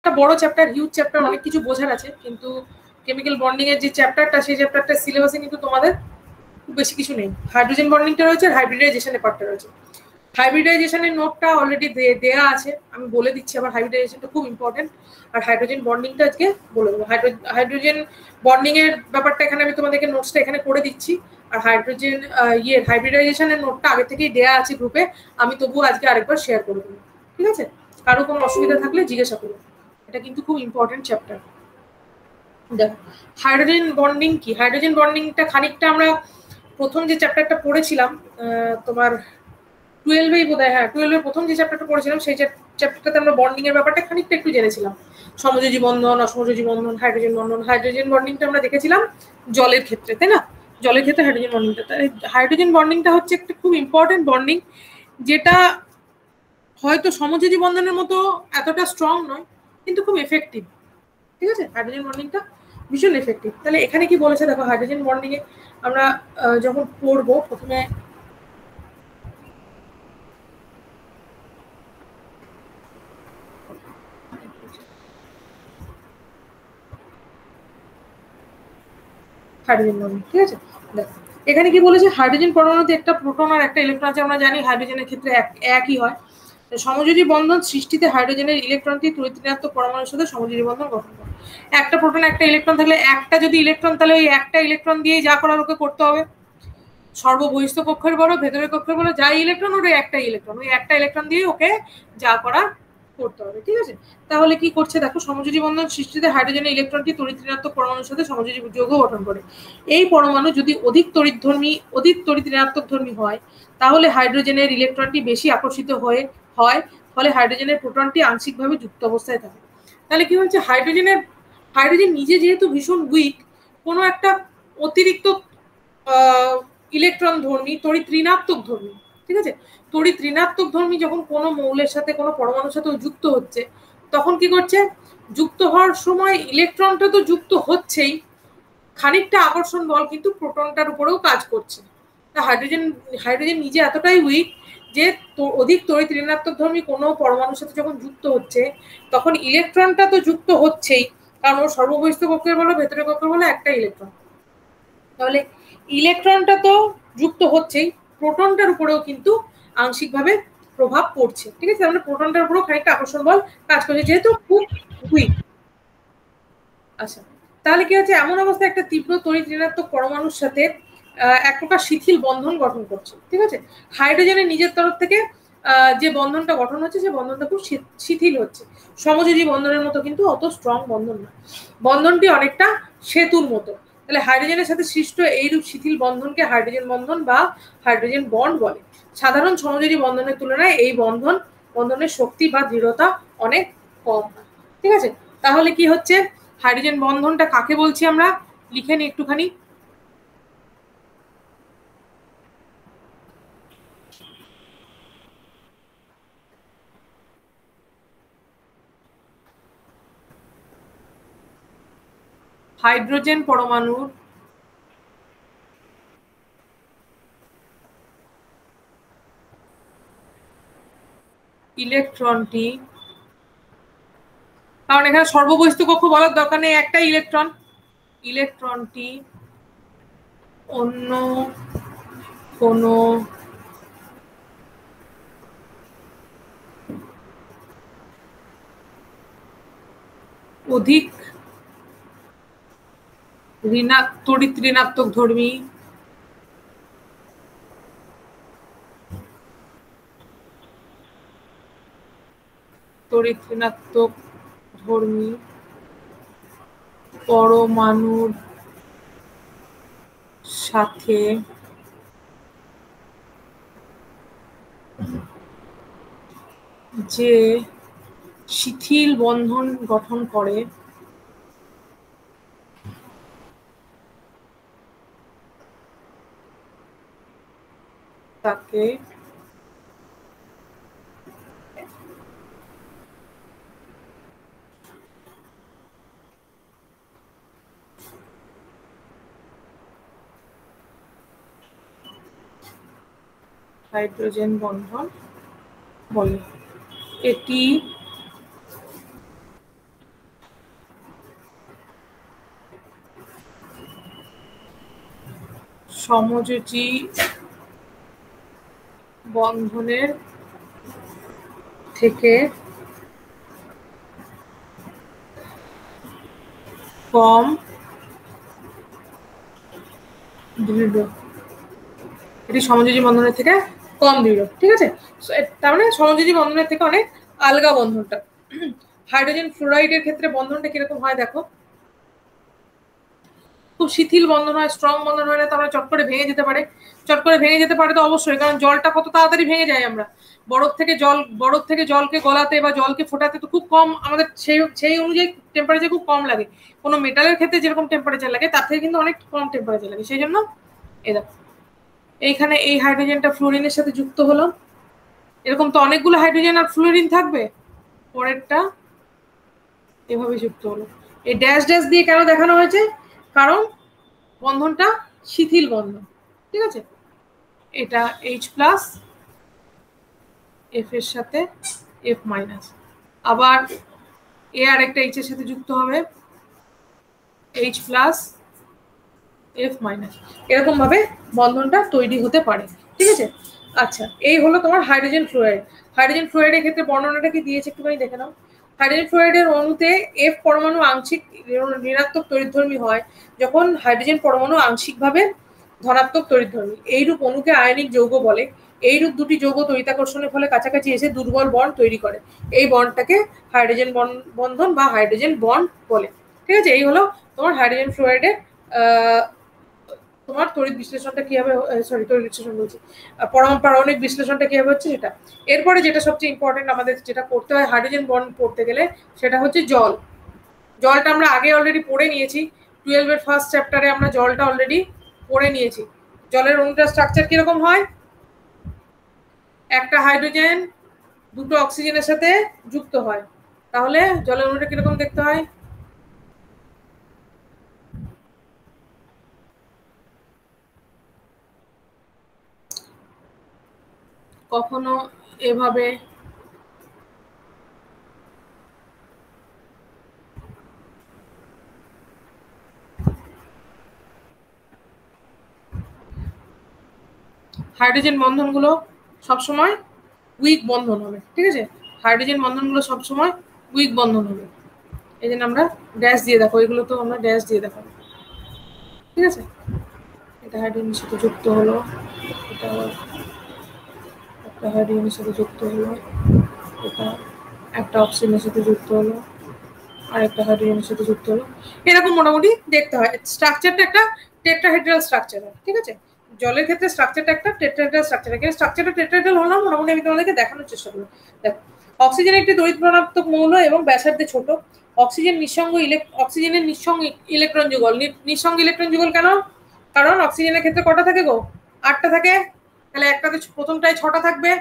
একটা বড় chapter, huge chapter, অনেক কিছু বোঝার আছে, কিন্তু কেমিক্যাল বন্ডিং এর যে চ্যাপ্টারটা, সেই চ্যাপ্টারটা সিলেবাসে কিন্তু তোমাদের খুব বেশি কিছু নেই। হাইড্রোজেন বন্ডিংটা রয়েছে আর হাইব্রিডাইজেশনের পার্টটা রয়েছে। হাইব্রিডাইজেশনের নোটটা অলরেডি দেয়া আছে, আমি বলে দিচ্ছি আবার। হাইব্রিডাইজেশনটা খুব ইম্পর্টেন্ট। আর হাইড্রোজেন বন্ডিংটা আজকে বলে দেবো। হাইড্রোজেন বন্ডিং এর ব্যাপারটা এখানে আমি তোমাদেরকে নোটসটা এখানে করে দিচ্ছি। আর হাইব্রিডাইজেশনের নোটটা আগে থেকেই দেয়া আছে গ্রুপে, আমি তবুও আজকে আরেকবার শেয়ার করে দেবো, ঠিক আছে? কারো কোনো অসুবিধা থাকলে জিজ্ঞাসা করো, এটা কিন্তু খুব ইম্পর্টেন্ট চ্যাপ্টার। দেখো হাইড্রোজেন বন্ডিং কি, হাইড্রোজেন বন্ডিংটা খানিকটা আমরা প্রথম যে চ্যাপ্টারটা পড়েছিলাম তোমার 12-এই বোধহয়, হ্যাঁ 12-এর প্রথম যে চ্যাপ্টারটা পড়েছিলাম, সেই চ্যাপ্টারটাতে আমরা বন্ডিং এর ব্যাপারটা খানিকটা একটু জেনেছিলাম। সমযোজী বন্ধন, অসমযোজী বন্ধন, হাইড্রোজেন বন্ধন। হাইড্রোজেন বন্ডিংটা আমরা দেখেছিলাম জলের ক্ষেত্রে, তাই না? জলের ক্ষেত্রে হাইড্রোজেন বন্ডিংটা, হাইড্রোজেন বন্ডিংটা হচ্ছে একটা খুব ইম্পর্টেন্ট বন্ডিং, যেটা হয়তো সমযোজী বন্ধনের মতো এতটা স্ট্রং নয়, কিন্তু খুব এফেক্টিভ, ঠিক আছে? হাইড্রোজেন বন্ডিংটা ভীষণ এফেক্টিভ। তাহলে এখানে কি বলেছে দেখো, হাইড্রোজেন বন্ডিং এ আমরা যখন পড়বো, প্রথমে হাইড্রোজেন বন্ডিং, ঠিক আছে? দেখো এখানে কি বলেছে, হাইড্রোজেন পরমাণুতে একটা প্রোটন আর একটা ইলেকট্রন আছে। আমরা জানি হাইড্রোজেনের ক্ষেত্রে একই হয়। সমযোজী বন্ধন সৃষ্টিতে হাইড্রোজেনের ইলেকট্রনটি তড়িৎ ঋণাত্মক পরমাণুর সাথে সমযোজী বন্ধন গঠন করে। একটা প্রোটন একটা ইলেকট্রন থাকলে, একটা যদি ইলেকট্রন, তাহলে ওই একটা ইলেকট্রন দিয়েই যা করার ওকে করতে হবে। সর্ববহিষ্ঠ কক্ষের বলো, ভেতরের কক্ষের বলো, যাই ইলেকট্রন, ওই একটা ইলেকট্রন, ওই একটা ইলেকট্রন দিয়ে ওকে যা করার করতে হবে, ঠিক আছে? তাহলে কি করছে দেখো, সমযোজী বন্ধন সৃষ্টিতে হাইড্রোজেনের ইলেকট্রনটি তড়িৎ ঋণাত্মক পরমাণুর সাথে সমযোজী যৌগ গঠন করে। এই পরমাণু যদি অধিক তড়িৎ ঋণাত্মক ধর্মী হয়, তাহলে হাইড্রোজেনের ইলেকট্রনটি বেশি আকর্ষিত হয়, ফলে হাইড্রোজেনের প্রোটনটি আংশিকভাবে যুক্ত অবস্থায় থাকে। তাহলে কি হচ্ছে, হাইড্রোজেন নিজে যেহেতু ভীষণ উইক, কোনো একটা অতিরিক্ত ইলেকট্রন ধর্মী, তড়িৎ ঋণাত্মক ধর্মী, ঠিক আছে? তড়িৎ ঋণাত্মক ধর্মী যখন কোনো মৌলের সাথে, কোনো পরমাণুর সাথে যুক্ত হচ্ছে, তখন কি করছে, যুক্ত হওয়ার সময় ইলেকট্রনটা তো যুক্ত হচ্ছেই, খানিকটা আকর্ষণ বল কিন্তু প্রোটনটার উপরেও কাজ করছে। তা হাইড্রোজেন নিজে এতটাই উইক যে অধিক তড়িৎ ঋণাত্মক ধর্মী কোনো পরমাণুর সাথে যখন যুক্ত হচ্ছে, তখন ইলেকট্রনটা তো যুক্ত হচ্ছেই, কারণ ওর সর্ববহিষ্ঠ কক্ষের বলো, ভেতরের কক্ষের বলো, একটা ইলেকট্রন। তাহলে ইলেকট্রনটা তো যুক্ত হচ্ছেই, প্রোটনটার উপরেও কিন্তু আংশিকভাবে প্রভাব পড়ছে, ঠিক আছে? মানে প্রোটনটার উপরেও খানিকটা আকর্ষণ বল কাজ করছে, যেহেতু খুব উইক। আচ্ছা, তাহলে কি হচ্ছে, এমন অবস্থায় একটা তীব্র তড়িৎ ঋণাত্মক পরমাণুর সাথে এক প্রকার শিথিল বন্ধন গঠন করছে, ঠিক আছে? হাইড্রোজেনের নিজের তরফ থেকে যে বন্ধনটা গঠন হচ্ছে, সে বন্ধনটা খুব শিথিল হচ্ছে। সমযোজী বন্ধনের মতো কিন্তু অত স্ট্রং বন্ধন না, বন্ধনটি অনেকটা সেতুর মতো। তাহলে হাইড্রোজেনের সাথে সৃষ্ট এইরূপ শিথিল বন্ধনকে হাইড্রোজেন বন্ধন বা হাইড্রোজেন বন্ড বলে। সাধারণ সমযোজী বন্ধনের তুলনায় এই বন্ধনের শক্তি বা দৃঢ়তা অনেক কম, ঠিক আছে? তাহলে কি হচ্ছে, হাইড্রোজেন বন্ধনটা কাকে বলছি আমরা, লিখে নিই একটুখানি। হাইড্রোজেন পরমাণুর ইলেকট্রনটি, কারণ এখানে সর্ববহিষ্ঠ কক্ষ বলার দরকার নেই, একটা ইলেকট্রনটি অন্য কোনো অধিক তড়িৎ ঋণাত্মক ধর্মী পরমাণুর সাথে যে শিথিল বন্ধন গঠন করে, তাকে হাইড্রোজেন বন্ধন বলে। এটি সমযোজী বন্ধনের থেকে কম দৃঢ়, এটি সমযোজী বন্ধনের থেকে কম দৃঢ়। ঠিক আছে, তার মানে সমযোজী বন্ধনের থেকে অনেক আলগা বন্ধনটা। হাইড্রোজেন ফ্লোরাইডের ক্ষেত্রে বন্ধনটা কিরকম হয় দেখো, খুব শিথিল বন্ধন হয়, স্ট্রং বন্ধন হয় না, তারপরে চট করে ভেঙে যেতে পারে। চট করে ভেঙে যেতে পারে তো অবশ্যই, কারণ জলটা কত তাড়াতাড়ি ভেঙে যায়। আমরা বরফ থেকে জলকে গলাতে বা জলকে ফোটাতে তো খুব কম আমাদের সেই অনুযায়ী টেম্পারেচার খুব কম লাগে। কোনো মেটালের ক্ষেত্রে যেরকম টেম্পারেচার লাগে তার থেকে কিন্তু অনেক কম টেম্পারেচার লাগে। সেই জন্য এই দেখো এইখানে এই হাইড্রোজেনটা ফ্লোরিনের সাথে যুক্ত হলো, এরকম তো অনেকগুলো হাইড্রোজেন আর ফ্লোরিন থাকবে, পরেরটা এভাবে যুক্ত হলো। এই ড্যাশ ড্যাশ দিয়ে কেন দেখানো হয়েছে, কারণ বন্ধনটা শিথিল বন্ধন। ঠিক আছে, এটা H প্লাস F এর সাথে F মাইনাস, আবার এ আর একটা H এর সাথে যুক্ত হবে H প্লাস F মাইনাস, এরকম ভাবে বন্ধনটা তৈরি হতে পারে। ঠিক আছে, আচ্ছা এই হলো তোমার হাইড্রোজেন ফ্লোরাইড। হাইড্রোজেন ফ্লোরাইডের ক্ষেত্রে বর্ণনাটা কি দিয়েছে একটুখানি দেখে নাও। হাইড্রোজেন ফ্লোরাইডের অণুতে F পরমাণু আংশিক ঋণাত্মক তড়িৎধর্মী হয় যখন হাইড্রোজেন পরমাণু আংশিকভাবে ধনাত্মক তড়িৎধর্মী। এইরূপ অণুকে আয়নিক যৌগ বলে। এইরূপ দুটি যৌগ তড়িতাকর্ষণের ফলে কাছাকাছি এসে দুর্বল বন্ড তৈরি করে, এই বন্ডটাকে হাইড্রোজেন বন্ধন বা হাইড্রোজেন বন্ড বলে। ঠিক আছে, এই হলো তোমার হাইড্রোজেন ফ্লোরাইডের তোমার তড়িৎ বিশ্লেষণটা কিভাবে, সরি তড়িৎ বিশ্লেষণ বলছি, পারমাণবিক বিশ্লেষণটা কিভাবে হচ্ছে সেটা। এরপরে যেটা সবচেয়ে ইম্পর্টেন্ট আমাদের যেটা করতে হয় হাইড্রোজেন বন্ড পড়তে গেলে, সেটা হচ্ছে জল। জলটা আমরা আগে অলরেডি পড়ে নিয়েছি, 12 এর ফার্স্ট চ্যাপ্টারে আমরা জলটা অলরেডি পড়ে নিয়েছি। জলের অণুটার স্ট্রাকচার কিরকম হয়, একটা হাইড্রোজেন দুটো অক্সিজেনের সাথে যুক্ত হয়, তাহলে জলের অণুটা কিরকম দেখতে হয়, কখনো এভাবে হাইড্রোজেন বন্ধনগুলো সবসময় উইক বন্ধন হবে। ঠিক আছে, হাইড্রোজেন বন্ধনগুলো সবসময় উইক বন্ধন হবে, এই জন্য আমরা ড্যাশ দিয়ে দেখো, এগুলো তো আমরা ড্যাশ দিয়ে দেখাবো। ঠিক আছে, এটা হাইড্রোজেনের সাথে যুক্ত হলো, এটা একটা হাইড্রোজেনের সাথে যুক্ত হলো, এটা একটা অক্সিজেনের সাথে যুক্ত হলো, আর একটা হাইড্রোজেনের সাথে যুক্ত হলো, এরকম মোটামুটি দেখতে হয়। স্ট্রাকচারটা একটা টেট্রাহেড্রাল স্ট্রাকচার হয়। ঠিক আছে, জলের ক্ষেত্রে স্ট্রাকচারটা একটা টেট্রাহেড্রাল স্ট্রাকচার হয়, কিন্তু স্ট্রাকচারটা টেট্রাহেড্রাল হলো মোটামুটি আমি তোমাদেরকে দেখানোর চেষ্টা করবো। দেখো, অক্সিজেন একটি তড়িৎ ঋণাত্মক মৌল এবং ব্যাসার্ধে ছোট। অক্সিজেনের নিঃসঙ্গ ইলেকট্রন যুগল। নিঃসঙ্গ ইলেকট্রন যুগল কেন, কারণ অক্সিজেনের ক্ষেত্রে কটা থাকে গো, 8টা থাকে, তাহলে একটাতে প্রথমটায় 6টা থাকবে,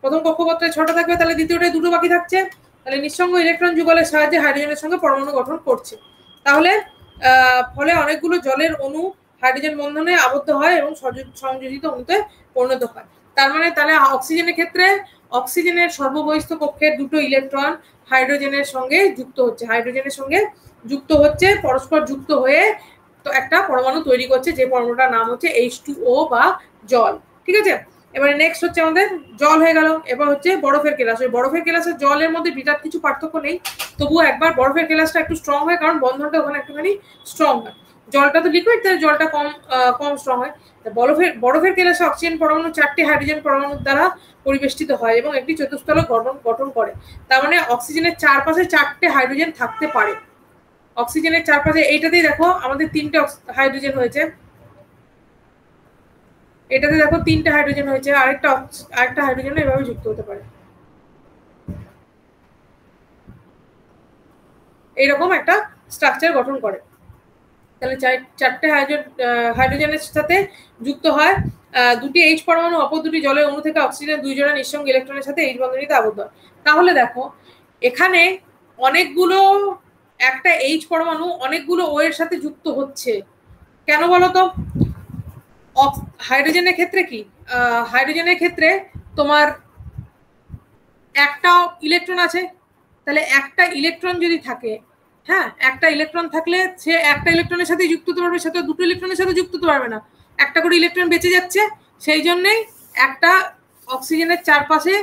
প্রথম কক্ষপত্রে 6টা থাকবে, তাহলে দ্বিতীয়টায় 2টো বাকি থাকছে, তাহলে নিঃসঙ্গ ইলেকট্রন যুগলের সাহায্যে হাইড্রোজেনের সঙ্গে পরমাণু গঠন করছে। তাহলে ফলে অনেকগুলো জলের অণু হাইড্রোজেন বন্ধনে আবদ্ধ হয় এবং সংযোজিত অণুতে পরিণত হয়। তার মানে তাহলে অক্সিজেনের ক্ষেত্রে অক্সিজেনের সর্ববহিস্থ কক্ষের 2টো ইলেকট্রন হাইড্রোজেনের সঙ্গে যুক্ত হচ্ছে, হাইড্রোজেনের সঙ্গে যুক্ত হচ্ছে, পরস্পর যুক্ত হয়ে তো একটা পরমাণু তৈরি করছে, যে পরমাণুটার নাম হচ্ছে H2O বা জল। ঠিক আছে, এবারে নেক্সট হচ্ছে আমাদের জল হয়ে গেল, এবার হচ্ছে বরফের কেলাস। ওই বরফের কেলাসের জলের মধ্যে বিরাট কিছু পার্থক্য নেই, তবুও একবার বরফের কেলাসটা একটু স্ট্রং হয়, কারণ বন্ধনটা ওখানে একটুখানি স্ট্রং হয়। জলটা তো লিকুইড, তাহলে জলটা কম স্ট্রং হয়। বরফের কেলাসে অক্সিজেন পরমাণু 4টি হাইড্রোজেন পরমাণুর দ্বারা পরিবেষ্টিত হয় এবং একটি চতুস্তলক গঠন করে। তার মানে অক্সিজেনের চারপাশে 4টে হাইড্রোজেন থাকতে পারে। অক্সিজেনের চারপাশে এইটাতেই দেখো আমাদের 3টে হাইড্রোজেন হয়েছে, এটাতে দেখো 3টে হাইড্রোজেন হয়েছে, আরেকটা হাইড্রোজেন এভাবে যুক্ত হতে পারে, এইরকম একটা স্ট্রাকচার গঠন করে। তাহলে 4টে হাইড্রোজেনের সাথে যুক্ত হয়, 2টি H পরমাণু অপর 2টি জলের অণু থেকে অক্সিজেনের 2 জোড়া নিঃসঙ্গ ইলেকট্রনের সাথে H বন্ধনীতে আবদ্ধ হয়। তাহলে দেখো এখানে অনেকগুলো, একটা H পরমাণু অনেকগুলো O এর সাথে যুক্ত হচ্ছে, কেন বলতো, হাইড্রোজেনের ক্ষেত্রে কি, হাইড্রোজেনের ক্ষেত্রে তোমার একটা ইলেকট্রন আছে, তাহলে একটা ইলেকট্রন যদি থাকে, হ্যাঁ একটা ইলেকট্রন থাকলে সে একটা ইলেকট্রনের সাথে যুক্ত হতে পারবে, সে তো 2টো ইলেকট্রনের সাথে যুক্ত হতে পারবে না, একটা করে ইলেকট্রন বেঁচে যাচ্ছে, সেই জন্যই একটা অক্সিজেনের চারপাশে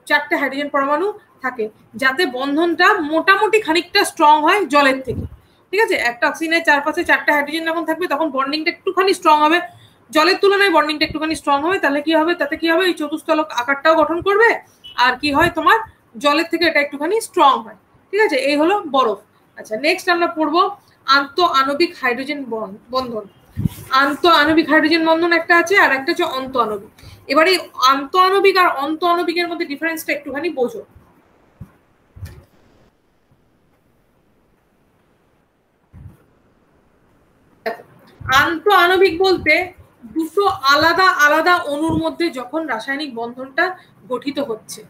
চারটে হাইড্রোজেন পরমাণু থাকে, যাতে বন্ধনটা মোটামুটি খানিকটা স্ট্রং হয় জলের থেকে। ঠিক আছে, একটা অক্সিজেনের চারপাশে চারটে হাইড্রোজেন যখন থাকবে তখন বন্ডিংটা একটুখানি স্ট্রং হবে, জলের তুলনায় বন্ডিংটা একটুখানি স্ট্রং হবে। তাহলে কি হবে, তাতে কি হবে, এই চতুস্তলক আকারটাও গঠন করবে, আর কি হয় তোমার জলের থেকে এটা একটুখানি স্ট্রং হয়। ঠিক আছে, এই হলো বরফ। আচ্ছা, নেক্সট আমরা পড়বো আন্ত আণবিক হাইড্রোজেন বন্ধন। আন্ত আণবিক হাইড্রোজেন বন্ধন একটা আছে, আর একটা হচ্ছে অন্ত আণবিক। এবারে আন্ত আণবিক আর অন্ত আণবিকের মধ্যে ডিফারেন্সটা একটুখানি বোঝো। আন্ত আণবিক বলতে দুটো আলাদা আলাদা অণুর মধ্যে যখন রাসায়নিক বন্ধনটা গঠিত হচ্ছে।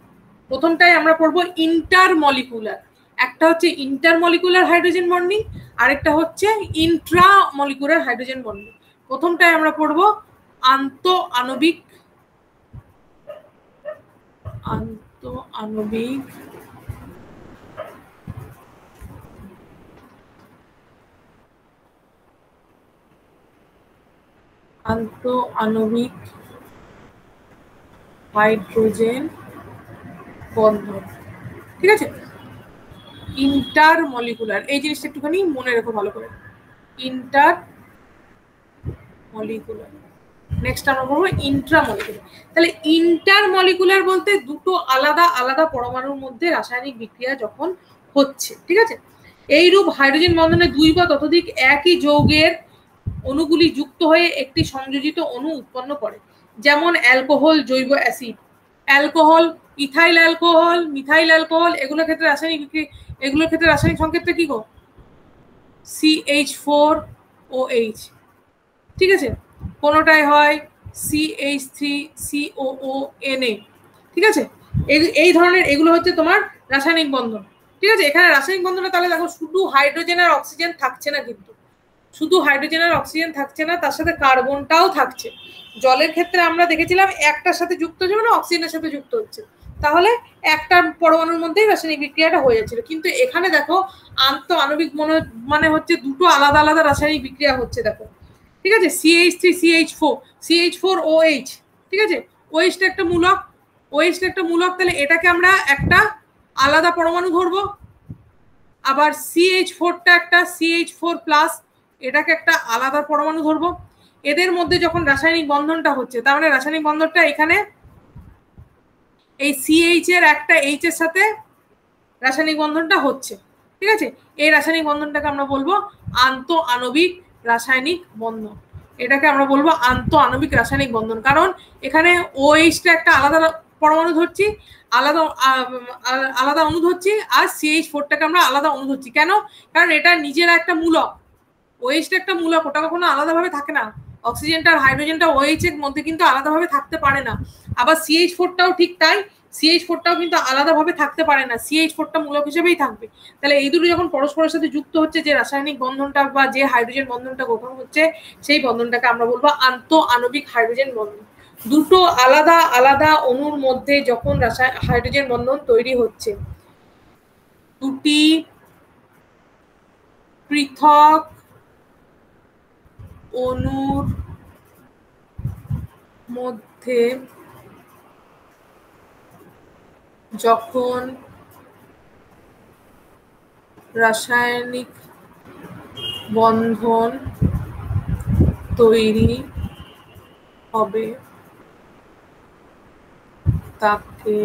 প্রথমটাই আমরা পড়বো ইন্টারমলিকুলার, একটা হচ্ছে ইন্টারমলিকুলার হাইড্রোজেন বন্ডিং, আরেকটা হচ্ছে ইন্ট্রামলিকুলার হাইড্রোজেন বন্ডিং। প্রথমটাই আমরা পড়বো আন্ত আণবিক আণবিক হাইড্রোজেন বন্ধন। ঠিক আছে, ইন্টারমলিকুলার, এই জিনিসটা একটুখানি মনে রেখো ভালো করে, ইন্টারমলিকুলার। নেক্সট আমরা বলবো ইন্ট্রামলিকুলার। তাহলে ইন্টারমলিকুলার বলতে দুটো আলাদা আলাদা পরমাণুর মধ্যে রাসায়নিক বিক্রিয়া যখন হচ্ছে। ঠিক আছে, এইরূপ হাইড্রোজেন বন্ধনে দুই বা ততোধিক একই যৌগের অণুগুলি যুক্ত হয়ে একটি সংযোজিত অণু উৎপন্ন করে, যেমন অ্যালকোহল, জৈব acid, alcohol, ethyl alcohol, methyl alcohol, এগুলোর ক্ষেত্রে রাসায়নিক সংকেতটা কি গো, CH4OH। ঠিক আছে, কোনোটাই হয় CH3COONA। ঠিক আছে, এই ধরনের এগুলো হচ্ছে তোমার রাসায়নিক বন্ধন। ঠিক আছে, এখানে রাসায়নিক বন্ধনে তাহলে দেখো শুধু হাইড্রোজেন আর অক্সিজেন থাকছে না, কিন্তু শুধু হাইড্রোজেন আর অক্সিজেন থাকছে না, তার সাথে কার্বনটাও থাকছে। জলের ক্ষেত্রে আমরা দেখেছিলাম একটার সাথে যুক্ত হচ্ছে মানে অক্সিজেনের সাথে যুক্ত হচ্ছে, তাহলে একটা পরমাণুর মধ্যেই রাসায়নিক বিক্রিয়াটা হয়ে যাচ্ছিল। কিন্তু এখানে দেখো আন্ত আণবিক মানে হচ্ছে দুটো আলাদা আলাদা রাসায়নিক বিক্রিয়া হচ্ছে। দেখো, ঠিক আছে, CH3CH4OH। ঠিক আছে, OH-টা একটা মূলক, তাহলে এটাকে আমরা একটা আলাদা পরমাণু ধরবো। আবার CH4টা একটা CH4+, এটাকে একটা আলাদা পরমাণু ধরবো। এদের মধ্যে যখন রাসায়নিক বন্ধনটা হচ্ছে, তার মানে রাসায়নিক বন্ধনটা এখানে এই CH এর একটা H এর সাথে রাসায়নিক বন্ধনটা হচ্ছে। ঠিক আছে, এই রাসায়নিক বন্ধনটাকে আমরা বলবো আন্ত আণবিক রাসায়নিক বন্ধন। এটাকে আমরা বলবো আন্ত আণবিক রাসায়নিক বন্ধন, কারণ এখানে OH-টা একটা আলাদা পরমাণু ধরছি, আলাদা অণু ধরছি, আর CH4টাকে আমরা আলাদা অণু ধরছি। কেন? কারণ এটা নিজের একটা মূলক, OH-টা একটা মূলক, ওটা কখনো আলাদাভাবে থাকে না। অক্সিজেনটা আর হাইড্রোজেনটা OH এর মধ্যে কিন্তু আলাদাভাবে থাকতে পারে না। আবার CH4টাও ঠিক তাই, CH4টাও কিন্তু আলাদাভাবে থাকতে পারে না, CH4টা মূলক হিসেবেই থাকবে। তাহলে এই দুটো যখন পরস্পরের সাথে যুক্ত হচ্ছে, যে রাসায়নিক বন্ধনটা বা যে হাইড্রোজেন বন্ধনটা গঠন হচ্ছে, সেই বন্ধনটাকে আমরা বলবো আন্ত আণবিক হাইড্রোজেন বন্ধন। দুটো আলাদা আলাদা অণুর মধ্যে যখন হাইড্রোজেন বন্ধন তৈরি হচ্ছে, দুটি পৃথক অণুর মধ্যে যখন রাসায়নিক বন্ধন তৈরি হবে, তাকে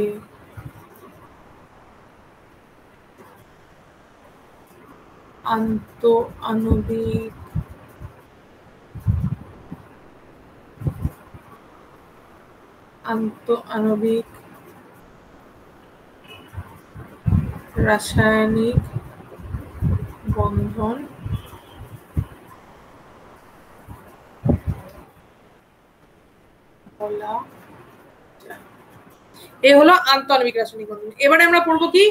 আন্ত আণবিক রাসায়নিক বন্ধন বলা যায়। এই হলো আন্ত আণবিক রাসায়নিক বন্ধন। এবারে আমরা পড়বো কি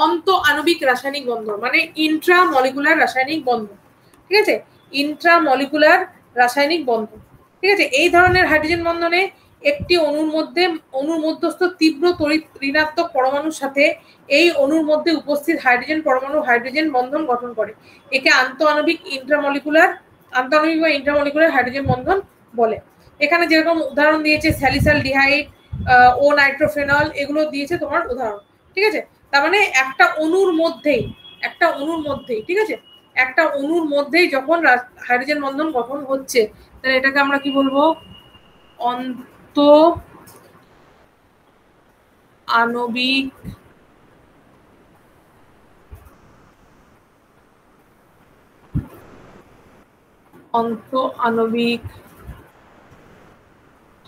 অন্ত আণবিক রাসায়নিক বন্ধন, মানে ইন্ট্রামলিকুলার রাসায়নিক বন্ধন। ঠিক আছে, ইন্ট্রামলিকুলার রাসায়নিক বন্ধন। ঠিক আছে, এই ধরনের হাইড্রোজেন বন্ধনে একটি অণুর মধ্যস্থ তীব্র তড়িৎ ঋণাত্মক পরমাণুর সাথে এই অণুর মধ্যে উপস্থিত হাইড্রোজেন পরমাণু হাইড্রোজেন বন্ধন গঠন করে। একে আন্ত আণবিক বা ইন্ট্রামলিকুলার হাইড্রোজেন বন্ধন বলে। এখানে যেরকম উদাহরণ দিয়েছে স্যালিসালডিহাইড, ও নাইট্রোফেনল, এগুলো দিয়েছে তোমার উদাহরণ। ঠিক আছে, তার মানে একটা অণুর মধ্যেই ঠিক আছে, একটা অণুর মধ্যেই যখন হাইড্রোজেন বন্ধন গঠন হচ্ছে, তাহলে এটাকে আমরা কি বলবো? অন্ত আণবিক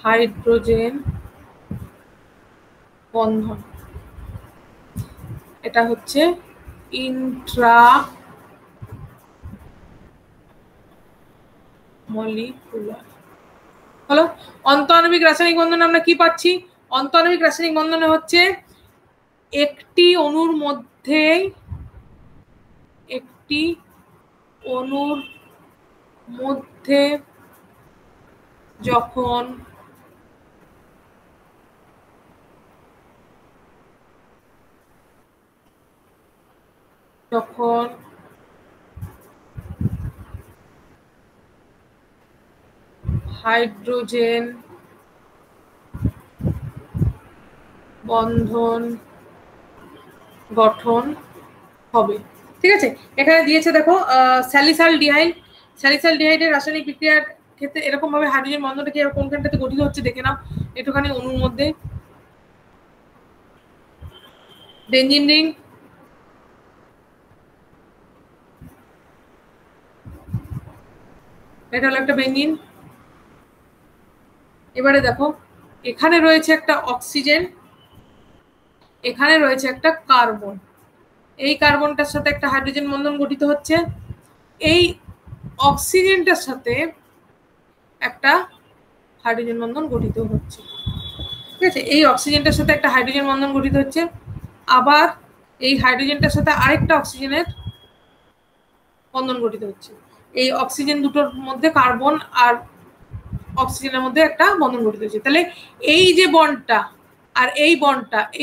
হাইড্রোজেন বন্ধন। এটা হচ্ছে ইন্ট্রা মলিকুলার। হলো অন্তঃআণবিক রাসায়নিক বন্ধনে আমরা কি পাচ্ছি? অন্তঃআণবিক রাসায়নিক বন্ধনে হচ্ছে একটি অণুর মধ্যে যখন হাইড্রোজেন বন্ধন গঠন হবে। ঠিক আছে, এখানে দিয়েছে দেখো স্যালিসালডিহাইডের রাসায়নিক বিক্রিয়ার ক্ষেত্রে এরকম ভাবে হাইড্রোজেন বন্ধনটা কি কোনখানটাতে গঠিত হচ্ছে দেখে নাও একটুখানি। অণুর মধ্যে বেঞ্জিন রিং, এটা হলো একটা বেঞ্জিন। এবারে দেখো এখানে রয়েছে একটা অক্সিজেন, এখানে রয়েছে একটা কার্বন। এই কার্বনটার সাথে একটা হাইড্রোজেন বন্ধন গঠিত হচ্ছে, এই অক্সিজেনটার সাথে একটা হাইড্রোজেন বন্ধন গঠিত হচ্ছে। ঠিক আছে, এই অক্সিজেনটার সাথে একটা হাইড্রোজেন বন্ধন গঠিত হচ্ছে, আবার এই হাইড্রোজেনটার সাথে আরেকটা অক্সিজেনের বন্ধন গঠিত হচ্ছে। এই অক্সিজেন দুটোর মধ্যে কার্বন আর অক্সিজেনের মধ্যে একটা বন্ধন গঠিত হচ্ছে। তাহলে এই যে বন্ডটা আর এই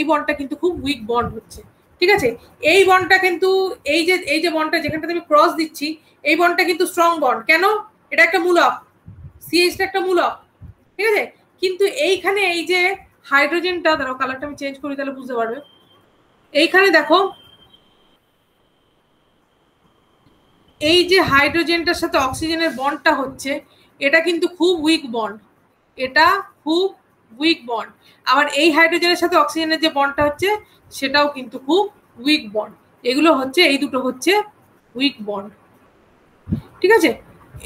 বন্ডটা কিন্তু খুব উইক বন্ড হচ্ছে। ঠিক আছে, এই বন্ডটা কিন্তু এই যে বন্ডটা যেখানটাতে আমি ক্রস দিচ্ছি, এই বন্ডটা কিন্তু স্ট্রং বন্ড। কেন? এটা একটা মূলক, সিএইচটা একটা মূলক। ঠিক আছে, কিন্তু এইখানে এই যে হাইড্রোজেনটা, ধরো কালারটা আমি চেঞ্জ করি তাহলে বুঝতে পারবে। এইখানে দেখো এই যে হাইড্রোজেনটার সাথে অক্সিজেনের বন্ডটা হচ্ছে, এটা কিন্তু খুব উইক বন্ড, এটা খুব উইক বন্ড। আবার এই হাইড্রোজেনের সাথে অক্সিজেনের যে বন্ডটা হচ্ছে সেটাও কিন্তু খুব উইক বন্ড। এগুলো হচ্ছে, এই দুটো হচ্ছে উইক বন্ড। ঠিক আছে,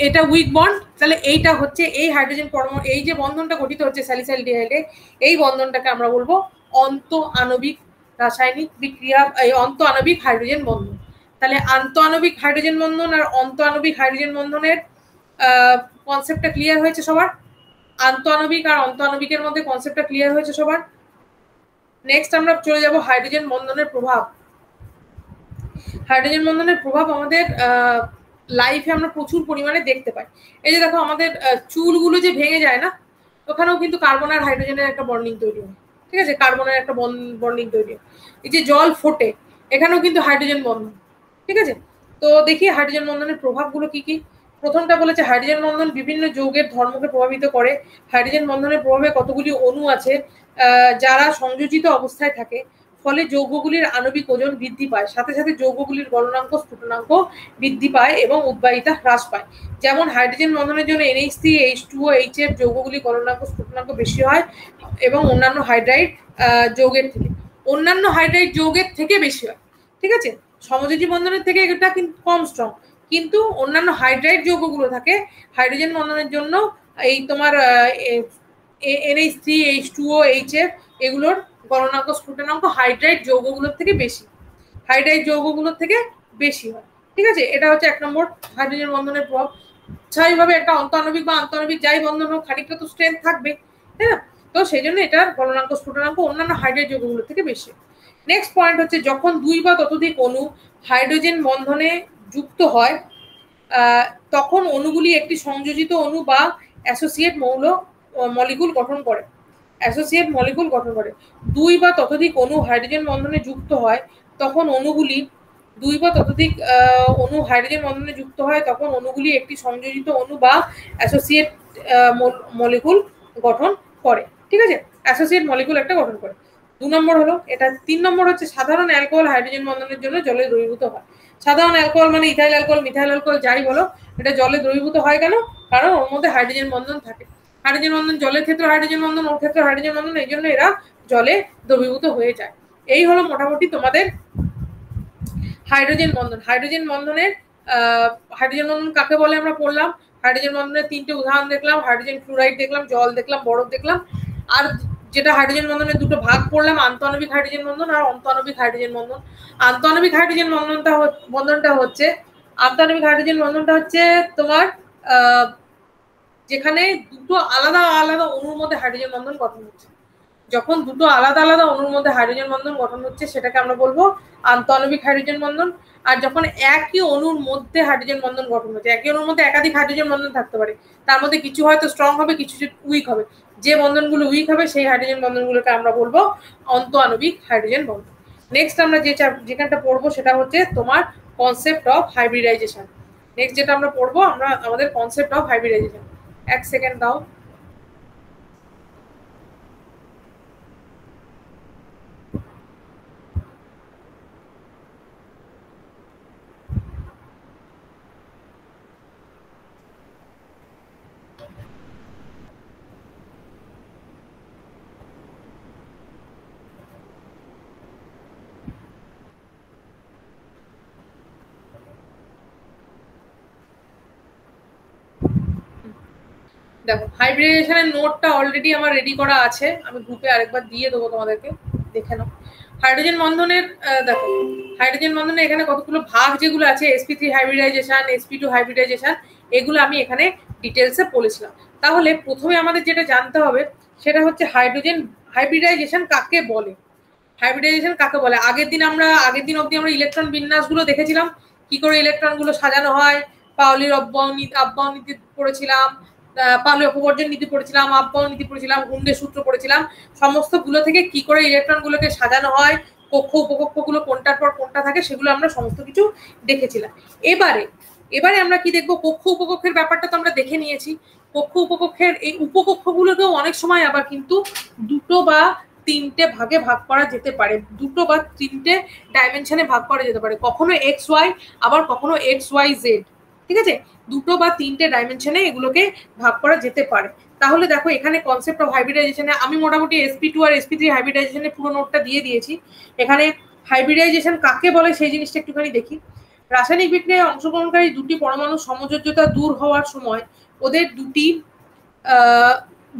এটা উইক বন্ড। তাহলে এইটা হচ্ছে এই হাইড্রোজেন পরমাণু, এই যে বন্ধনটা গঠিত হচ্ছে স্যালিসালডিহাইডে, এই বন্ধনটাকে আমরা বলবো অন্তঃআণবিক রাসায়নিক বিক্রিয়া, এই অন্তঃআণবিক হাইড্রোজেন বন্ধন। তাহলে আন্তঃআণবিক হাইড্রোজেন বন্ধন আর অন্তঃআণবিক হাইড্রোজেন বন্ধনের কনসেপ্টটা ক্লিয়ার হয়েছে সবার? আন্তঃআণবিক আর অন্তঃআণবিকের মধ্যে কনসেপ্টটা ক্লিয়ার হয়েছে সবার? নেক্সট আমরা চলে যাব হাইড্রোজেন বন্ধনের প্রভাব। হাইড্রোজেন বন্ধনের প্রভাব আমাদের লাইফে আমরা প্রচুর পরিমাণে দেখতে পাই। এই যে দেখো আমাদের চুলগুলো যে ভেঙে যায় না, ওখানেও কিন্তু কার্বন আর হাইড্রোজেনের একটা বন্ডিং তৈরি হয়। ঠিক আছে, কার্বনের একটা বন্ডিং তৈরি হয়। এই যে জল ফোটে, এখানেও কিন্তু হাইড্রোজেন বন্ধন। ঠিক আছে, তো দেখি হাইড্রোজেন বন্ধনের প্রভাবগুলো কি কি। প্রথমটা বলেছে হাইড্রোজেন বন্ধন বিভিন্ন যৌগের ধর্মকে প্রভাবিত করে। হাইড্রোজেন বন্ধনের প্রভাবে কতগুলি অণু আছে যারা সংযোজিত অবস্থায় থাকে, ফলে যৌগগুলির আণবিক ওজন বৃদ্ধি পায়, সাথে সাথে যৌগগুলির গলনাঙ্ক স্ফুটনাঙ্ক বৃদ্ধি পায় এবং উদ্বায়িতা হ্রাস পায়। যেমন হাইড্রোজেন বন্ধনের জন্য NH3, H2O, HF যৌগগুলির গলনাঙ্ক স্ফুটনাঙ্ক বেশি হয় এবং অন্যান্য হাইড্রাইড যৌগের থেকে বেশি হয়। ঠিক আছে, সমযোজী বন্ধনের থেকে এটা কিন্তু কম স্ট্রং, কিন্তু অন্যান্য হাইড্রাইড যৌগগুলো থাকে হাইড্রোজেন বন্ধনের জন্য, এই তোমার NH3, H2O, HF এগুলোর গলনাঙ্ক স্ফুটনাঙ্ক হাইড্রাইড যৌগগুলোর থেকে বেশি হয়। ঠিক আছে, এটা হচ্ছে 1 নম্বর হাইড্রোজেন বন্ধনের প্রভাব। স্বাভাবিকভাবে একটা অন্তঃআণবিক বা আন্তঃআণবিক যাই বন্ধন হোক, খানিকটা তো স্ট্রেংথ থাকবে, তাই না? তো সেই জন্য এটার গলনাঙ্ক স্ফুটনাঙ্ক অন্যান্য হাইড্রাইড যৌগগুলোর থেকে বেশি। নেক্সট পয়েন্ট হচ্ছে যখন 2 বা ততোধিক অণু হাইড্রোজেন বন্ধনে যুক্ত হয়, তখন অণুগুলি একটি সংযোজিত অণু বা অ্যাসোসিয়েট মলিকুল গঠন করে। 2 বা ততোধিক অণু হাইড্রোজেন বন্ধনে যুক্ত হয়, তখন অণুগুলি দুই বা ততোধিক অণু হাইড্রোজেন বন্ধনে যুক্ত হয় তখন অণুগুলি একটি সংযোজিত অণু বা অ্যাসোসিয়েট মলিকুল গঠন করে। ঠিক আছে, অ্যাসোসিয়েট মলিকুল একটা গঠন করে। 2 নম্বর হলো এটা। 3 নম্বর হচ্ছে সাধারণ অ্যালকোহল হাইড্রোজেন বন্ধনের জন্য জলে দ্রবীভূত হয়। সাধারণ অ্যালকোহল মানে ইথাইল অ্যালকোহল, মিথাইল অ্যালকোহল যাই বলো, এটা জলে দ্রবীভূত হয় কেন? কারণ ওর মধ্যে হাইড্রোজেন বন্ধন থাকে। হাইড্রোজেন বন্ধন জলের ক্ষেত্রে হাইড্রোজেন বন্ধন, ওর ক্ষেত্রে হাইড্রোজেন বন্ধন, এই জন্য এরা জলে দ্রবীভূত হয়ে যায়। এই হলো মোটামুটি তোমাদের হাইড্রোজেন বন্ধন। হাইড্রোজেন বন্ধনের হাইড্রোজেন বন্ধন কাকে বলে আমরা পড়লাম। হাইড্রোজেন বন্ধনের 3টে উদাহরণ দেখলাম, হাইড্রোজেন ফ্লুরাইড দেখলাম, জল দেখলাম, বরফ দেখলাম। আর যেটা হাইড্রোজেন বন্ধনের দুটো ভাগ পড়লাম, আন্তঃআণবিক হাইড্রোজেন বন্ধন আর অন্তঃআণবিক হাইড্রোজেন বন্ধন। আন্তঃআণবিক হাইড্রোজেন বন্ধনটা হচ্ছে আন্তঃআণবিক হাইড্রোজেন বন্ধনটা হচ্ছে তোমার যেখানে দুটো আলাদা আলাদা অণুর মধ্যে হাইড্রোজেন বন্ধন গঠন হচ্ছে। যখন দুটো আলাদা আলাদা অণুর মধ্যে হাইড্রোজেন বন্ধন গঠন হচ্ছে সেটাকে আমরা বলবো আন্তঃআণবিক হাইড্রোজেন বন্ধন। আর যখন একই অণুর মধ্যে হাইড্রোজেন বন্ধন গঠন হচ্ছে, একই অণুর মধ্যে একাধিক হাইড্রোজেন বন্ধন থাকতে পারে, তার মধ্যে কিছু হয়তো স্ট্রং হবে, কিছু উইক হবে, যে বন্ধনগুলো উইক হবে সেই হাইড্রোজেন বন্ধনগুলোকে আমরা বলবো অন্তঃআণবিক হাইড্রোজেন বন্ধন। নেক্সট আমরা যেখানটা পড়বো সেটা হচ্ছে তোমার কনসেপ্ট অফ হাইব্রিডাইজেশন। নেক্সট যেটা আমরা পড়বো আমাদের কনসেপ্ট অফ হাইব্রিডাইজেশন। এক সেকেন্ড দাও। দেখো হাইব্রিডাইজেশনের নোটটা অলরেডি আমার রেডি করা আছে, আমি গ্রুপে আরেকবার দিয়ে দেবো তোমাদেরকে, দেখে নাও। হাইড্রোজেন বন্ধনের দেখো হাইড্রোজেন বন্ধনে এখানে কতগুলো ভাগ যেগুলো আছে, sp3 হাইব্রিডাইজেশন, sp2 হাইব্রিডাইজেশন, এগুলো আমি এখানে ডিটেলসে বলেছিলাম। তাহলে প্রথমে আমাদের যেটা জানতে হবে সেটা হচ্ছে হাইব্রিডাইজেশন কাকে বলে। হাইব্রিডাইজেশন কাকে বলে? আগের দিন অবধি আমরা ইলেকট্রন বিন্যাসগুলো দেখেছিলাম, কি করে ইলেকট্রনগুলো সাজানো হয়। পাওলির আব্বাও নীতি পড়েছিলাম, পাওলি অপবর্জন নীতি পড়েছিলাম, আব্বাও নীতি পড়েছিলাম, হুন্ডের সূত্র পড়েছিলাম। সমস্ত গুলো থেকে কি করে ইলেকট্রনগুলোকে সাজানো হয়, কক্ষ উপকক্ষগুলো কোনটার পর কোনটা থাকে, সেগুলো আমরা সমস্ত কিছু দেখেছিলাম। এবারে আমরা কি দেখবো, কক্ষ উপকক্ষের ব্যাপারটা তো আমরা দেখে নিয়েছি। কক্ষ উপকক্ষের এই উপকক্ষগুলোকেও অনেক সময় আবার কিন্তু দুটো বা তিনটে ভাগে ভাগ করা যেতে পারে, দুটো বা তিনটে ডাইমেনশনে ভাগ করা যেতে পারে, কখনো এক্স ওয়াই, আবার কখনো এক্স ওয়াই জেড। ঠিক আছে, দুটো বা তিনটে ডাইমেনশনে এগুলোকে ভাগ করা যেতে পারে। তাহলে দেখো এখানে কনসেপ্ট অফ হাইব্রিডাইজেশনে আমি মোটামুটি sp2 আর sp3 হাইব্রিডাইজেশনের পুরো নোটটা দিয়ে দিয়েছি। এখানে হাইব্রিডাইজেশন কাকে বলে সেই জিনিসটা একটুখানি দেখি। রাসায়নিক বিক্রিয়ায় অংশগ্রহণকারী দুটি পরমাণু সমযোজ্যতা দূর হওয়ার সময় ওদের দুটি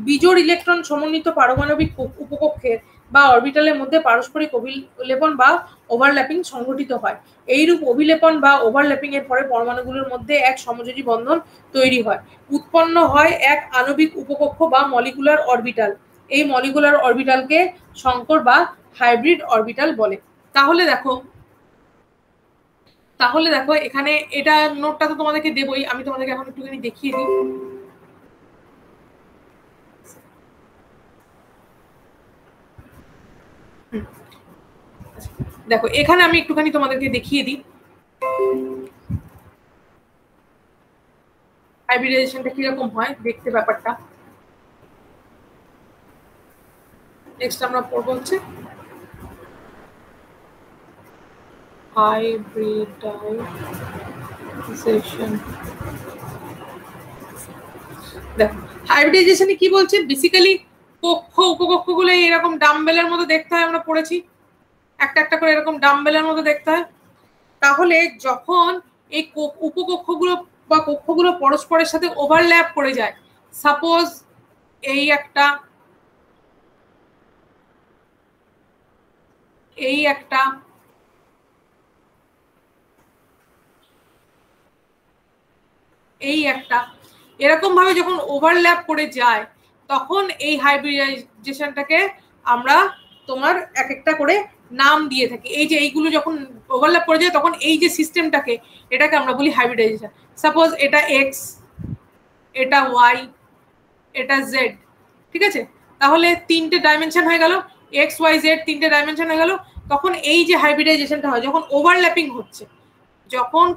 বিজোড় ইলেকট্রন সমন্বিত পারমাণবিক উপকক্ষের বা অরবিটালের মধ্যে পারস্পরিক অভিলেপন বা ওভারল্যাপিং সংঘটিত হয়। এইরূপ অভিলেপন বা ওভারল্যাপিং এর পরে পরমাণুগুলোর মধ্যে এক সমযোজী বন্ধন তৈরি হয়, উৎপন্ন হয় এক আণবিক উপকক্ষ বা মলিকুলার অরবিটাল। এই মলিকুলার অরবিটালকে সংকর বা হাইব্রিড অরবিটাল বলে। তাহলে দেখো এখানে এটা নোটটা তো তোমাদেরকে দেবই, আমি তোমাদেরকে এখন একটুখানি দেখিয়ে দিই। দেখো এখানে আমি একটুখানি তোমাদেরকে দেখিয়ে দিই হাইব্রিডাইজেশনটা কিরকম হয় দেখতে ব্যাপারটা। নেক্সট আমরা পড়বো হচ্ছে হাইব্রিডাইজেশন। দেখো হাইব্রিডাইজেশনে কি বলছে, বেসিক্যালি কক্ষ উপকক্ষগুলো এরকম ডাম্বেলের মতো দেখতে হয়, আমরা পড়েছি একটা একটা করে এরকম ডাম্বেলের মতো দেখতে হয়। তাহলে যখন এই উপকক্ষগুলো বা কক্ষগুলো পরস্পরের সাথে ওভারল্যাপ করে যায়, সাপোজ এই একটা এরকম ভাবে যখন ওভারল্যাপ করে যায় তখন এই হাইব্রিডাইজেশনটাকে আমরা তোমার এক একটা করে নাম দিয়ে থাকি। এই যে এইগুলো যখন ওভারল্যাপ করে যায় তখন এই যে সিস্টেমটাকে, এটাকে আমরা বলি হাইব্রিডাইজেশন। সাপোজ এটা এক্স, এটা ওয়াই, এটা জেড। ঠিক আছে, তাহলে তিনটে ডাইমেনশন হয়ে গেল, এক্স ওয়াই জেড তিনটে ডাইমেনশন হয়ে গেল। তখন এই যে হাইব্রিডাইজেশনটা হয় যখন ওভারল্যাপিং হচ্ছে, যখন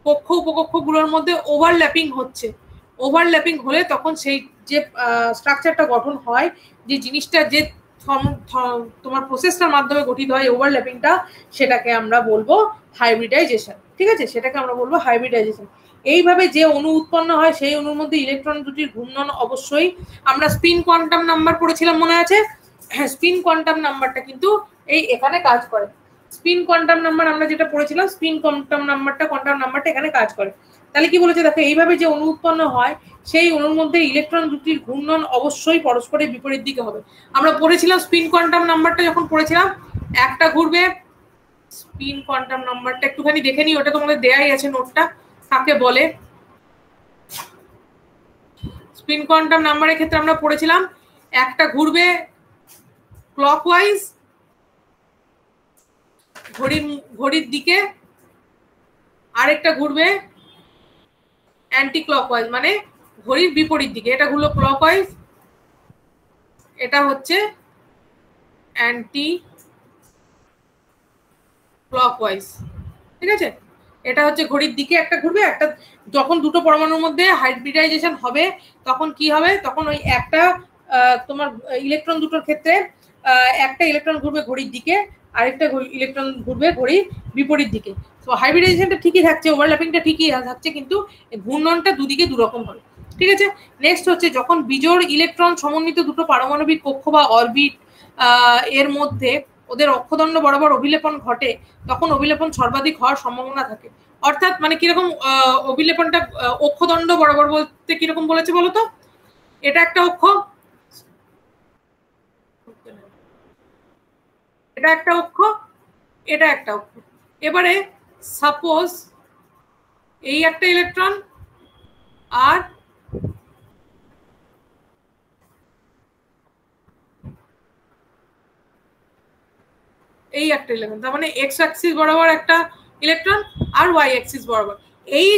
কক্ষ উপকক্ষগুলোর মধ্যে ওভারল্যাপিং হচ্ছে, ওভারল্যাপিং হলে তখন সেই যে স্ট্রাকচারটা গঠন হয়, যে জিনিসটা যে তোমার প্রসেসটার মাধ্যমে গঠিত হয় ওভারল্যাপিংটা, সেটাকে আমরা বলবো হাইব্রিডাইজেশন। ঠিক আছে, সেটাকে আমরা বলবো হাইব্রিডাইজেশন। এইভাবে যে অণু উৎপন্ন হয় সেই অণুর মধ্যে ইলেকট্রন দুটির ঘূর্ণন অবশ্যই, আমরা স্পিন কোয়ান্টাম নাম্বার পড়েছিলাম মনে আছে? হ্যাঁ, স্পিন কোয়ান্টাম নাম্বারটা কিন্তু এই এখানে কাজ করে। স্পিন কোয়ান্টাম নাম্বার আমরা যেটা পড়েছিলাম, স্পিন কোয়ান্টাম নাম্বারটা এখানে কাজ করে। তাহলে কি বলেছে দেখো, এইভাবে যে অণু উৎপন্ন হয় সেই অণুর মধ্যে ইলেকট্রন দুটির ঘূর্ণন অবশ্যই পরস্পরের বিপরীত দিকে হবে। আমরা পড়েছিলাম স্পিন কোয়ান্টাম নাম্বারটা যখন পড়েছিলাম, একটা ঘুরবে, স্পিন কোয়ান্টাম নাম্বারটা একটুখানি দেখে নিই, ওটা তোমাদের দেয়াই আছে নোটটা, কাকে বলে। স্পিন কোয়ান্টাম নাম্বারের ক্ষেত্রে আমরা পড়েছিলাম একটা ঘুরবে ক্লকওয়াইজ ঘড়ির দিকে, আরেকটা ঘুরবে অ্যান্টি ক্লকওয়াইজ মানে ঘড়ির বিপরীত দিকে। এটা ঘুরলো ক্লকওয়াইজ, এটা হচ্ছে অ্যান্টি ক্লকওয়াইজ। ঠিক আছে, এটা হচ্ছে ঘড়ির দিকে একটা ঘুরবে, একটা যখন দুটো পরমাণুর মধ্যে হাইব্রিডাইজেশন হবে তখন কি হবে, তখন ওই একটা তোমার ইলেকট্রন দুটোর ক্ষেত্রে একটা ইলেকট্রন ঘুরবে ঘড়ির দিকে, আরেকটা ইলেকট্রন ঘুরবে ঘড়ির বিপরীত দিকে। তো হাইব্রিডাইজেশনটা ঠিকই থাকছে, ওভারল্যাপিংটা ঠিকই থাকছে, কিন্তু ঘূর্ণনটা দুদিকে দুরকম হবে। ঠিক আছে, নেক্সট হচ্ছে যখন বিজোড় ইলেকট্রন সমন্বিত দুটো পারমাণবিক কক্ষ বা অরবিট এর মধ্যে ওদের অক্ষদণ্ড বরাবর অভিলেপন ঘটে, তখন অভিলেপন সর্বাধিক হওয়ার সম্ভাবনা থাকে। অর্থাৎ মানে কিরকম অভিলেপনটা অক্ষদণ্ড বরাবর বলতে কিরকম বলেছে বলতো, এটা একটা অক্ষ, এটা একটা অক্ষ, এটা একটা অক্ষ। এবারে সাপোজ এই একটা ইলেকট্রন আর এই একটা ইলেকট্রন, তার মানে এক্স অ্যাক্সিস বরাবর একটা ইলেকট্রন আর ওয়াই অ্যাক্সিস বরাবর। এই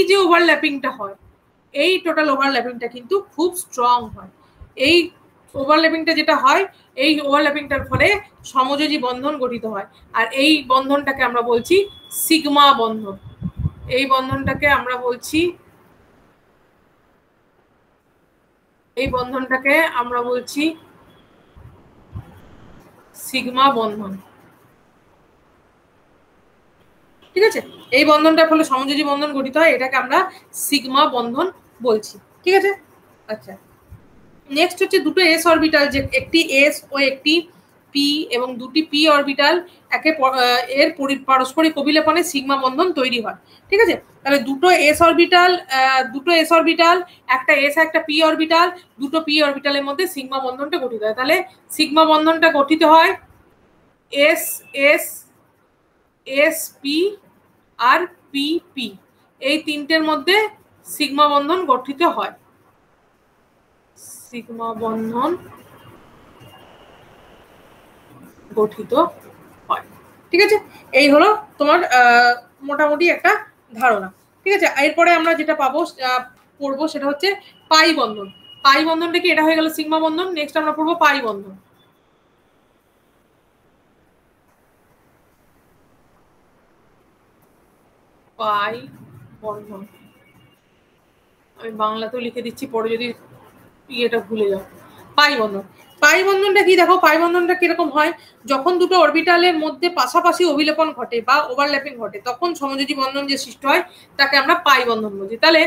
যে ওভারল্যাপিংটা হয়, এই টোটাল ওভারল্যাপিংটা কিন্তু খুব স্ট্রং হয়। এই ওভারল্যাপিংটা যেটা হয়, এই ওভারল্যাপিংটার ফলে সমযোজী বন্ধন গঠিত হয়, আর এই বন্ধনটাকে আমরা বলছি সিগমা বন্ধন। এই বন্ধনটাকে আমরা বলছি সিগমা বন্ধন। ঠিক আছে, এই বন্ধনটার ফলে সমযোজী বন্ধন গঠিত হয়, এটাকে আমরা সিগমা বন্ধন বলছি। ঠিক আছে, আচ্ছা নেক্সট হচ্ছে দুটো এস অরবিটাল, যে একটি এস ও একটি পি এবং দুটি পি অরবিটাল এর পারস্পরিক অভিলেপনে সিগমা বন্ধন তৈরি হয়। ঠিক আছে, তাহলে দুটো এস অরবিটাল, একটা এস একটা পি অরবিটাল, দুটো পি অরবিটালের মধ্যে সিগমা বন্ধনটা গঠিত হয়। তাহলে সিগমা বন্ধনটা গঠিত হয় S S S P R P P, এই তিনটের মধ্যে সিগমা বন্ধন গঠিত হয়। সিগমা বন্ধন গঠিত হয়। ঠিক আছে, এই হলো তোমার মোটামুটি একটা ধারণা। ঠিক আছে, এরপরে আমরা যেটা পড়বো সেটা হচ্ছে পাই বন্ধন। পাই বন্ধনটা কি, এটা হয়ে গেল সিগমা বন্ধন। নেক্সট আমরা পড়বো পাই বন্ধন। পাই বন্ধন আমি বাংলাতেও লিখে দিচ্ছি, পরে যদি ইয়েটা ভুলে যাও। পাই বন্ধন, পাই বন্ধনটা কি দেখো, পাই বন্ধনটা কিরকম হয়, যখন দুটো অরবিটালের মধ্যে পাশাপাশি অভিলেপন ঘটে বা ওভারল্যাপিং ঘটে তখন সমযোজী বন্ধন যে সৃষ্টি হয় তাকে আমরা পাই বন্ধন বলছি। তাহলে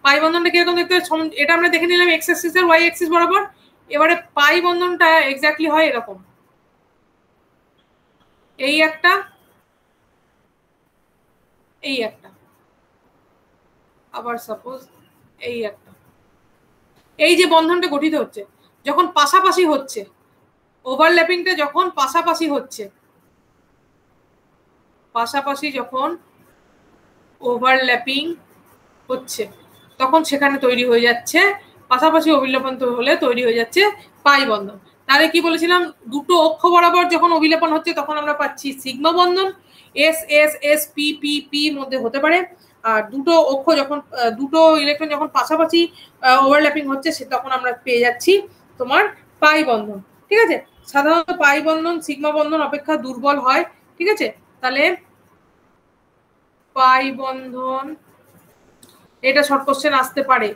পাই বন্ধনটা কিরকম দেখতে, এটা আমরা দেখে নিলাম এক্স অ্যাক্সিস আর ওয়াই অ্যাক্সিস বরাবর। এবারে পাই বন্ধনটা এক্স্যাক্টলি হয় এরকম, এই একটা এই একটা, আবার সাপোজ এই একটা। এই যে বন্ধনটা গঠিত হচ্ছে যখন পাশাপাশি হচ্ছে, ওভারল্যাপিংটা যখন পাশাপাশি যখন ওভারল্যাপিং হচ্ছে তখন সেখানে তৈরি হয়ে যাচ্ছে, পাশাপাশি অভিলেপন হলে তৈরি হয়ে যাচ্ছে পাই বন্ধন। তাহলে কি বলেছিলাম, দুটো অক্ষ বরাবর যখন অভিলেপন হচ্ছে তখন আমরা পাচ্ছি সিগমা বন্ধন, S S S P P P মধ্যে হতে পারে। আর দুটো অক্ষ যখন দুটো ইলেকট্রন যখন পাশাপাশি ওভারল্যাপিং হচ্ছে তখন আমরা পেয়ে যাচ্ছি তোমার পাই বন্ধন। ঠিক আছে। সাধারণত পাই বন্ধন সিগমা বন্ধন অপেক্ষা দুর্বল হয়, ঠিক আছে। তাহলে পাই বন্ধন, এটা শর্ট কোশ্চেন আসতে পারে।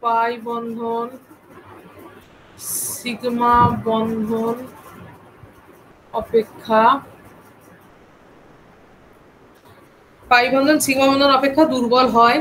পাই বন্ধন সিগমা বন্ধন অপেক্ষা, পাই বন্ধন সিগমা বন্ধন অপেক্ষা দুর্বল হয়।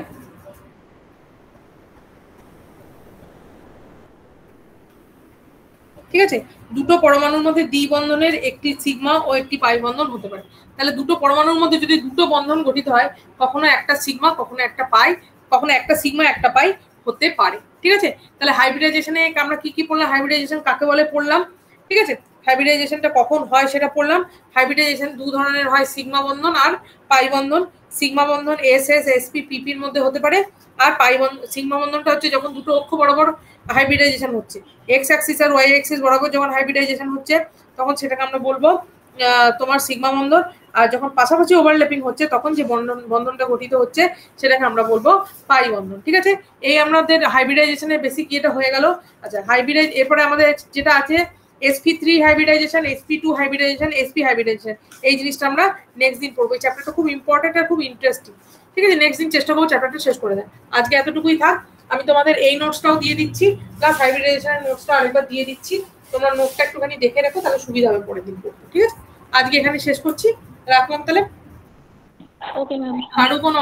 ঠিক আছে, দুটো পরমাণুর মধ্যে দ্বি বন্ধনের একটি সিগমা ও একটি পাই বন্ধন হতে পারে। তাহলে দুটো পরমাণুর মধ্যে যদি দুটো বন্ধন গঠিত হয়, কখনো একটা সিগমা কখনো একটা পাই, কখনো একটা সিগমা একটা পাই হতে পারে। ঠিক আছে, তাহলে হাইব্রিডাইজেশনে আমরা কি কি পড়লাম, হাইব্রিডাইজেশন কাকে বলে পড়লাম। ঠিক আছে, হাইব্রিডাইজেশনটা কখন হয় সেটা পড়লাম। হাইব্রিডাইজেশন দু ধরনের হয়, সিগমা বন্ধন আর পাই বন্ধন। সিগমা বন্ধন এস এস এসপি পিপির মধ্যে হতে পারে, আর পাই বন্ধন সিগমা বন্ধনটা হচ্ছে যখন দুটো অক্ষ বরাবর হাইব্রিডাইজেশন হচ্ছে, এক্স অ্যাক্সিস আর ওয়াই অ্যাক্সিস বরাবর যখন হাইব্রিডাইজেশন হচ্ছে তখন সেটাকে আমরা বলবো তোমার সিগমা বন্ধন। আর যখন পাশাপাশি ওভারল্যাপিং হচ্ছে তখন যে বন্ধনটা গঠিত হচ্ছে সেটাকে আমরা বলবো পাই বন্ধন। ঠিক আছে, এই আমাদের হাইব্রিডাইজেশনের বেসিক ইয়েটা হয়ে গেল। আচ্ছা, হাইব্রিডাইজ এরপরে আমাদের যেটা আছে sp3 hybridization, sp2 hybridization, sp hybridization, এই জিনিসটা আমরা নেক্সট দিন পড়বো। এই চ্যাপ্টারটা খুব ইম্পর্টেন্ট আর খুব ইন্টারেস্টিং। ঠিক আছে, নেক্সট দিন চেষ্টা করবো চ্যাপ্টারটা শেষ করে দেয়। আজকে এতটুকুই থাক। আমি তোমাদের এই নোটসটাও দিয়ে দিচ্ছি, প্লাস হাইব্রিডাইজেশনের নোটসটা আরেকবার দিয়ে দিচ্ছি। তোমরা নোটটা একটুখানি দেখে রাখো, তাহলে সুবিধা হবে পরের দিন পড়তে। ঠিক আছে, আজকে এখানে শেষ করছি, রাখলাম তাহলে। Okay ma'am. আরো কোনো